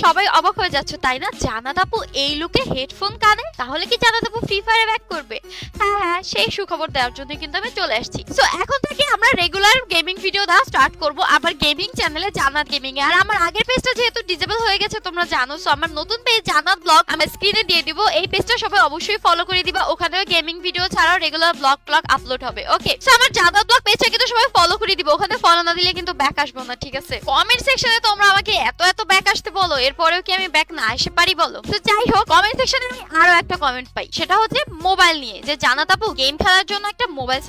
সবাই অবাক হয়ে যাচ্ছ তাই না? জান্নাত আপু এই লুকে হেডফোন কানে, তাহলে কি জান্নাত আপু ফ্রি ফায়ারে ব্যাক করবে? হ্যাঁ হ্যাঁ, সেই সুখবর দেওয়ার জন্য কিন্তু আমি চলে আসছি। সো এখন থেকে আমরা রেগুলার গেমিং ভিডিও দেওয়া স্টার্ট করব আবার গেমিং চ্যানেলে জান্নাত গেমিং এ। আর আমার আগের পেজটা যেহেতু ডিজেবল হয়ে গেছে তোমরা জানো, সো আমার নতুন পেজ জান্নাত ব্লগ আমি স্ক্রিনে দিয়ে দিব। এই পেজটা সবাই অবশ্যই ফলো করে দিবা, ওখানেও গেমিং ভিডিও ছাড়াও রেগুলার ব্লগ আপলোড হবে। ওকে, সো আমার জান্নাত ব্লগ পেজটা কিন্তু সবাই ফলো করে দিবা, ওখানে ফলো না দিলে কিন্তু ব্যাক আসবো না, ঠিক আছে? কমেন্ট সেকশনে তোমরা আমাকে এত ব্যাক আসতে বলো, এরপরেও কি আমি ব্যাক না আসতে পারি বলো? তো যাই হোক, কমেন্ট সেকশনে আমি আরো একটা কমেন্ট পাই, সেটা হচ্ছে মোবাইল নিয়ে, যে জান্নাত আপু গেম খেলার জন্য একটা মোবাইল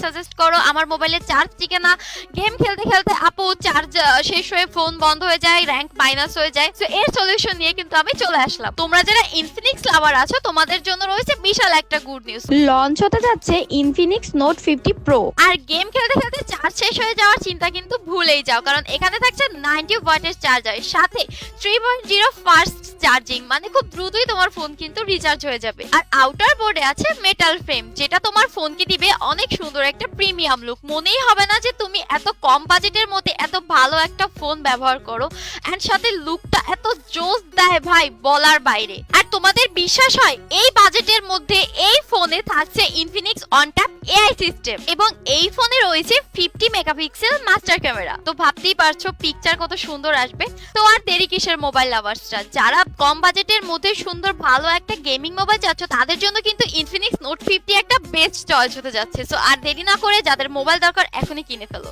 সাজেস্ট করো, আমার মোবাইলে চার্জ টিকে না, গেম খেলতে খেলতে আপু চার্জ শেষ হয়ে ফোন বন্ধ হয়ে যায়, র্যাঙ্ক মাইনাস হয়ে যায়। সো এর সলিউশন নিয়ে কিন্তু আমি চলে আসলাম। তোমরা যারা ইনফিনিক্স লাভার আছো তোমাদের জন্য রয়েছে বিশাল একটা গুড নিউজ। লঞ্চ হতে যাচ্ছে ইনফিনিক্স নোট 50 প্রো। আর গেম খেলতে খেলতে চার্জ শেষ হয়ে যাওয়ার চিন্তা কিন্তু ভুলেই যাও, কারণ এখানে থাকছে 90 ওয়াটের চার্জার, সাথে 3.0 ফাস্ট চার্জিং, মানে খুব দ্রুতই তোমার ফোন কিন্তু রিচার্জ হয়ে যাবে। আর আউটার বোর্ডে আছে মেটাল ফ্রেম, যেটা তোমার ফোনকে দিবে অনেক সুন্দর একটা প্রিমিয়াম লুক। মনেই হবে না যে তুমি এত কম বাজেটের মধ্যে এত ভালো একটা ফোন ব্যবহার করো, এন্ড সাথে লুকটা এত জোস দেয় ভাই, বলার বাইরে। আর তোমাদের বিশ্বাস হয় এই বাজেটের মধ্যে এই ফোনে থাকছে ইনফিনিক্স অনট্যাপ এআই সিস্টেম, এবং এই ফোনে রয়েছে 50 মেগাপিক্সেল মাস্টার ক্যামেরা। তো ভাবতেই পারছো পিকচার কত সুন্দর আসবে। তো আর দেরি কিসের মোবাইল লাভার্সরা, যারা কম বাজেটের মধ্যে সুন্দর ভালো একটা গেমিং মোবাইল চাচ্ছ, তাদের জন্য কিন্তু ইনফিনিক্স নোট 50 একটা বেস্ট চয়েস হতে যাচ্ছে। সো আর দেরি না করে যাদের মোবাইল দরকার এখনই কিনে ফেলো।